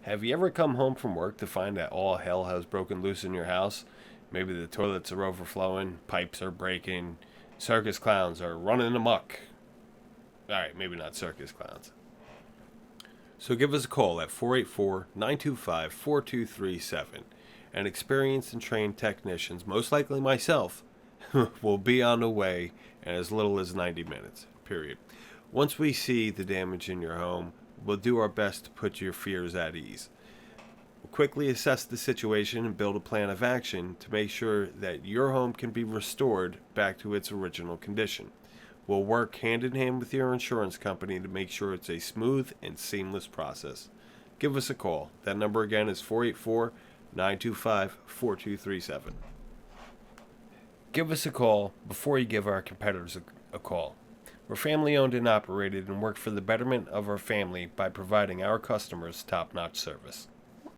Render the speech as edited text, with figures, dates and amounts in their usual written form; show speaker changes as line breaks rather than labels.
Have you ever come home from work to find that all hell has broken loose in your house? Maybe the toilets are overflowing, pipes are breaking, circus clowns are running amok. Alright, maybe not circus clowns. So give us a call at 484-925-4237. And experienced and trained technicians, most likely myself, will be on the way in as little as 90 minutes, period. Once we see the damage in your home, we'll do our best to put your fears at ease. We'll quickly assess the situation and build a plan of action to make sure that your home can be restored back to its original condition. We'll work hand in hand with your insurance company to make sure it's a smooth and seamless process. Give us a call. That number again is 484-925-4237. Give us a call before you give our competitors a call. We're family owned and operated and work for the betterment of our family by providing our customers top-notch service.